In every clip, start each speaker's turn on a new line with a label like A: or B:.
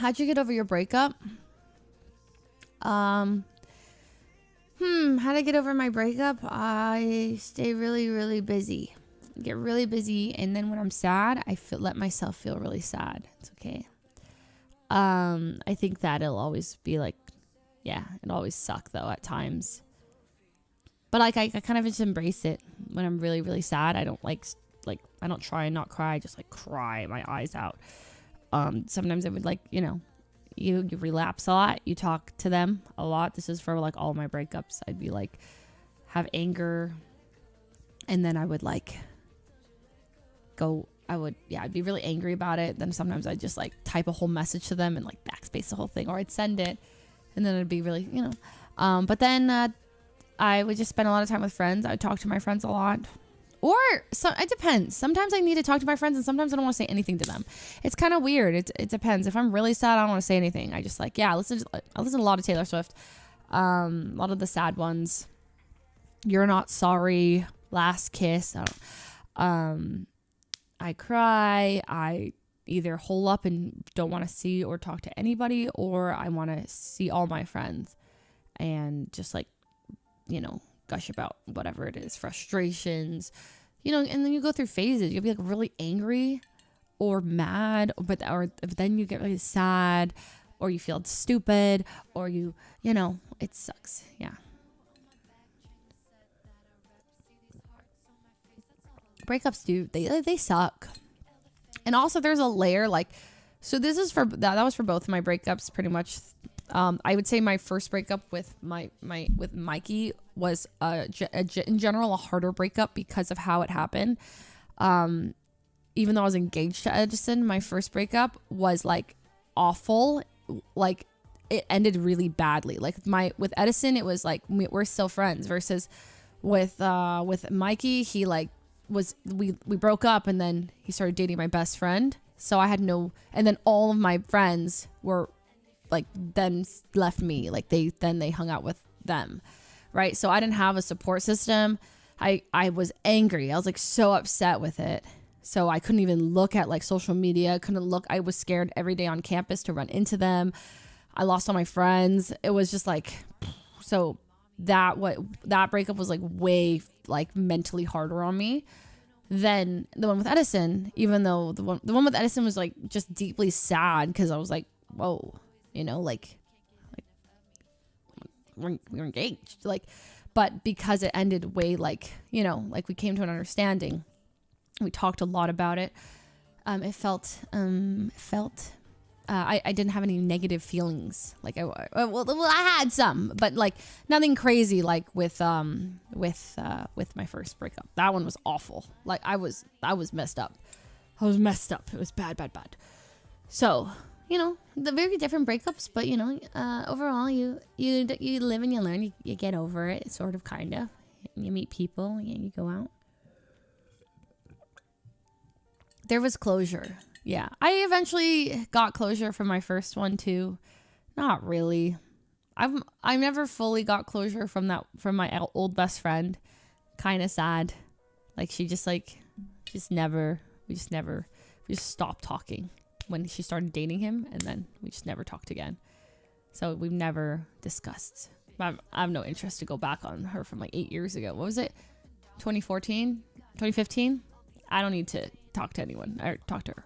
A: How'd you get over your breakup? How to get over my breakup? I stay really, really busy. Get really busy, and then when I'm sad, let myself feel really sad. It's okay. I think that it'll always be like, yeah, it'll always suck though at times. But like I kind of just embrace it when I'm really, really sad. I don't I don't try and not cry. I just like cry my eyes out. Sometimes I would you relapse a lot. You talk to them a lot. This is for like all my breakups. I'd be like, have anger. And then I would I'd be really angry about it. Then sometimes I'd just like type a whole message to them and like backspace the whole thing, or I'd send it. And then it'd be really, but then I would just spend a lot of time with friends. I'd talk to my friends a lot. Or it depends. Sometimes I need to talk to my friends, and sometimes I don't want to say anything to them. It's kind of weird. It depends. If I'm really sad, I don't want to say anything. I just I listen to a lot of Taylor Swift. A lot of the sad ones. You're Not Sorry, Last Kiss. I cry. I either hole up and don't want to see or talk to anybody, or I want to see all my friends and just gush about whatever it is, frustrations, and then you go through phases. You'll be like really angry or mad, but then you get really sad, or you feel stupid, or it sucks. Yeah. Breakups they suck. And also there's a layer so this is for that was for both of my breakups pretty much. I would say my first breakup with with Mikey was in general a harder breakup because of how it happened. Even though I was engaged to Edison, my first breakup was awful. It ended really badly. With Edison, it was we're still friends, versus with Mikey, he we broke up, and then he started dating my best friend. So I had and then all of my friends were then left me. They hung out with them. Right. So I didn't have a support system. I was angry. I was so upset with it. So I couldn't even look at social media. I was scared every day on campus to run into them. I lost all my friends. It was just so that breakup was way mentally harder on me than the one with Edison, even though the one with Edison was just deeply sad, because I was whoa, we were engaged, but because it ended way we came to an understanding, we talked a lot about it. It felt I didn't have any negative feelings. I had some, but nothing crazy with my first breakup. That one was awful. I was messed up. I was messed up. It was bad. So, the very different breakups, but overall you live and you learn. You get over it, sort of, kind of. You meet people, you go out. There was closure. Yeah, I eventually got closure from my first one too. Not really. I never fully got closure from my old best friend. Kind of sad. We just stopped talking when she started dating him, and then we just never talked again. So we've never discussed. I have no interest to go back on her from 8 years ago. What was it? 2014? 2015? I don't need to talk to anyone or talk to her.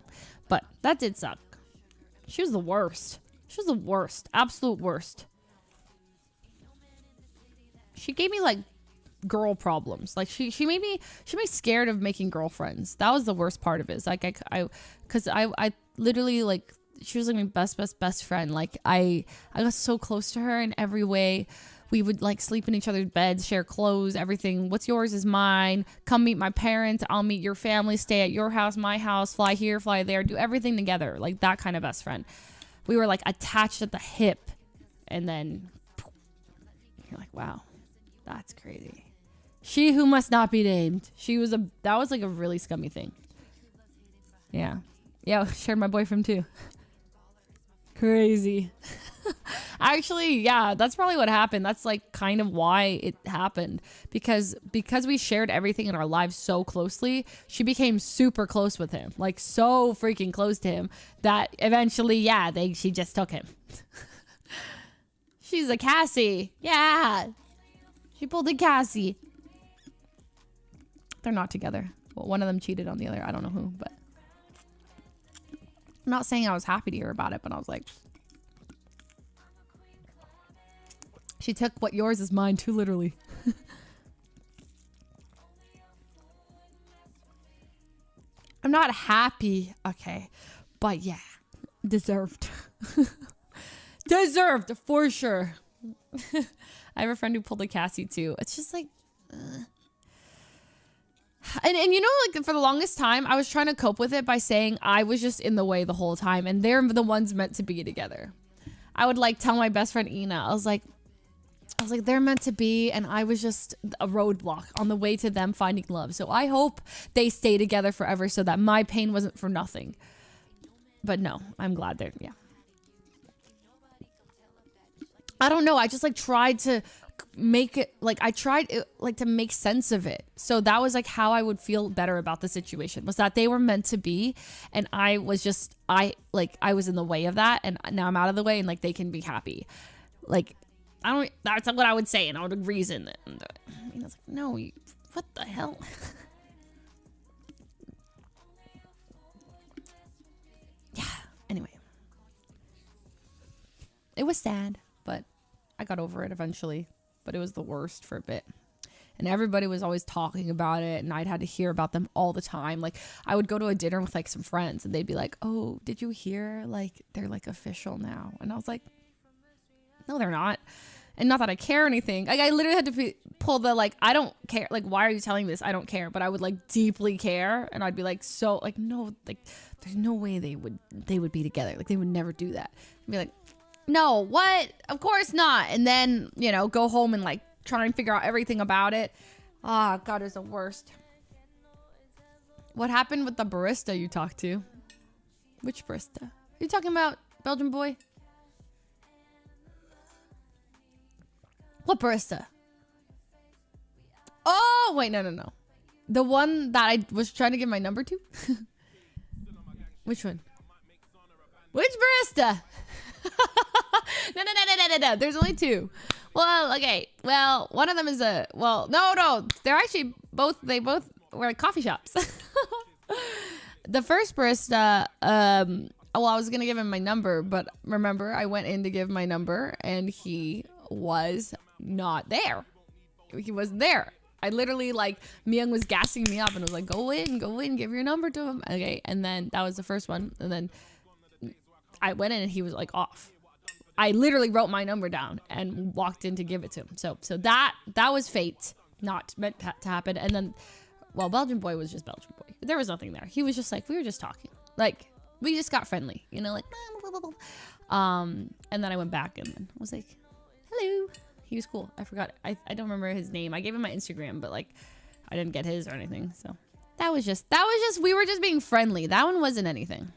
A: But that did suck. She was the worst. Absolute worst. She gave me girl problems. She made me scared of making girlfriends. That was the worst part of it. Because I literally she was my best friend. I got so close to her in every way. We would sleep in each other's beds, share clothes, everything. What's yours is mine. Come meet my parents. I'll meet your family. Stay at your house, my house. Fly here, fly there. Do everything together. That kind of best friend. We were attached at the hip. And then you're wow, that's crazy. She who must not be named. That was a really scummy thing. Yeah. Yeah, shared my boyfriend too. Crazy. Actually, yeah, that's probably what happened. That's like kind of why it happened, because we shared everything in our lives so closely. She became super close with him, like so freaking close to him that eventually, yeah, she just took him. She's a Cassie. Yeah. She pulled a Cassie. They're not together. Well, one of them cheated on the other. I don't know who, but I'm not saying I was happy to hear about it, but I was like, she took what yours is mine too literally. I'm not happy. Okay. But yeah, deserved. Deserved for sure. I have a friend who pulled a Cassie too. It's just like, and you know, like for the longest time, I was trying to cope with it by saying I was just in the way the whole time, and they're the ones meant to be together. I would like tell my best friend Ina, I was like, they're meant to be, and I was just a roadblock on the way to them finding love. So I hope they stay together forever so that my pain wasn't for nothing. But no, I'm glad they're, yeah. I don't know. I just like tried to make it, like I tried like to make sense of it. So that was like how I would feel better about the situation, was that they were meant to be, and I was just, I was in the way of that, and now I'm out of the way, and like they can be happy. Like, I don't, that's what I would say, and I would reason it. And I mean, it's like, no, what the hell? Yeah, anyway. It was sad, but I got over it eventually. But it was the worst for a bit. And everybody was always talking about it, and I'd had to hear about them all the time. Like, I would go to a dinner with like some friends, and they'd be like, oh, did you hear? Like, they're like official now. And I was like, no, they're not. And not that I care or anything. Like, I literally had to pull the, like, I don't care. Like, why are you telling me this? I don't care. But I would like deeply care. And I'd be like, so like, no, like there's no way they would be together. Like, they would never do that. I'd be like, no, what? Of course not. And then, you know, go home and like try and figure out everything about it. Ah, God, it's the worst. What happened with the barista you talked to? Which barista? Are you talking about Belgian boy? What barista? Oh, wait, no. The one that I was trying to give my number to? Which one? Which barista? No. There's only two. Well, okay. Well, one of them is no. They're actually they both were at coffee shops. The first barista, well, I was going to give him my number, but remember, I went in to give my number, and he was not there. He wasn't there. I literally, like, Myung was gassing me up and was like, go in, give your number to him. Okay, and then that was the first one, and then I went in and he was like off. I literally wrote my number down and walked in to give it to him. So that was fate, not meant to happen. And then, well, Belgian boy was just Belgian boy. There was nothing there. He was just like, we were just talking. Like, we just got friendly, you know, like, and then I went back and was like, hello. He was cool. I forgot. I don't remember his name. I gave him my Instagram, but like, I didn't get his or anything. So that was just, we were just being friendly. That one wasn't anything.